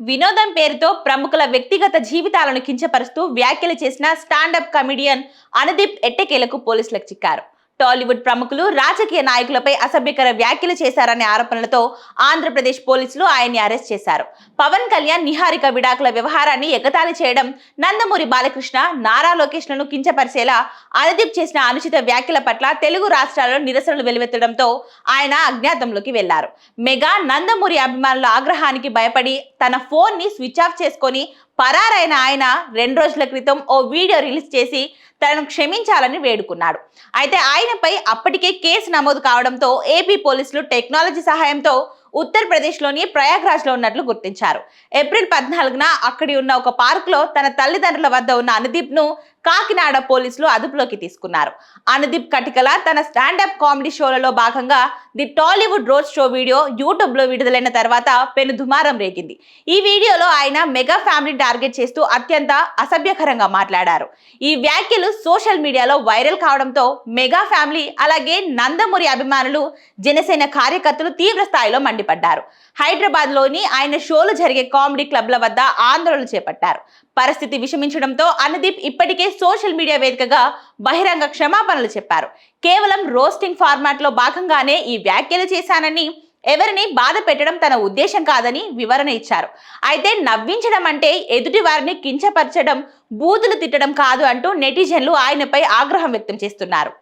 వినోదం పేరుతో ప్రముఖుల వ్యక్తిగత జీవితాలను కించపరుస్తూ వ్యాఖ్యలు చేసిన స్టాండప్ కమెడియన్ అనుదీప్ ఎట్టకేలకు పోలీసులకు చిక్కారు. టాలీవుడ్ ప్రముఖులు, రాజకీయ నాయకులపై అసభ్యకర వ్యాఖ్యలు చేశారనే ఆరోపణలతో ఆంధ్రప్రదేశ్ పోలీసులు ఆయన్ని అరెస్ట్ చేశారు. పవన్ కళ్యాణ్, నిహారిక విడాకుల వ్యవహారాన్ని ఎగతాళి చేయడం, నందమూరి బాలకృష్ణ, నారా లోకేష్ లను కించపరిచేలా అనుదీప్ చేసిన అనుచిత వ్యాఖ్యల పట్ల తెలుగు రాష్ట్రాల్లో నిరసనలు వెలువెత్తడంతో ఆయన అజ్ఞాతంలోకి వెళ్లారు. మెగా నందమూరి అభిమానుల ఆగ్రహానికి భయపడి తన ఫోన్ ని స్విచ్ ఆఫ్ చేసుకొని పరారైన ఆయన 2 రోజుల క్రితం ఓ వీడియో రిలీజ్ చేసి తనను క్షమించాలని వేడుకున్నాడు. అయితే ఆయనపై అప్పటికే కేసు నమోదు కావడంతో ఏపీ పోలీసులు టెక్నాలజీ సహాయంతో ఉత్తరప్రదేశ్లోని ప్రయాగ్రాజ్లో ఉన్నట్లు గుర్తించారు. ఏప్రిల్ 14న అక్కడి ఉన్న ఒక పార్కులో తన తల్లిదండ్రుల వద్ద ఉన్న అనుదీప్ను కాకినాడ పోలీసులు అదుపులోకి తీసుకున్నారు. అనుదీప్ కటికల తన స్టాండప్ కామెడీ షోలలో భాగంగా the Tollywood road show video యూట్యూబ్లో విడుదలైన తర్వాత పెను దుమారం రేగింది. ఈ వీడియోలో ఆయన మెగా ఫ్యామిలీ టార్గెట్ చేస్తూ అత్యంత అసభ్యకరంగా మాట్లాడారు. ఈ వ్యాఖ్యలు సోషల్ మీడియాలో వైరల్ కావడంతో మెగా ఫ్యామిలీ అలాగే నందమూరి అభిమానులు, జనసేన కార్యకర్తలు తీవ్ర స్థాయిలో మండిపడ్డారు. హైదరాబాద్ లోని ఆయన షోలు జరిగే కామెడీ క్లబ్ల వద్ద ఆందోళనలు చేపట్టారు. పరిస్థితి విషమించడంతో అనుదీప్ ఇప్పటికే సోషల్ మీడియా వేదికగా బహిరంగ క్షమాపణలు చెప్పారు. కేవలం రోస్టింగ్ ఫార్మాట్ లో భాగంగానే ఈ వ్యాఖ్యలు చేశానని, ఎవరిని బాధ పెట్టడం తన ఉద్దేశం కాదని వివరణ ఇచ్చారు. అయితే నవ్వించడం అంటే ఎదుటి వారిని కించపరచడం, బూతులు తిట్టడం కాదు అంటూ నెటిజన్లు ఆయనపై ఆగ్రహం వ్యక్తం చేస్తున్నారు.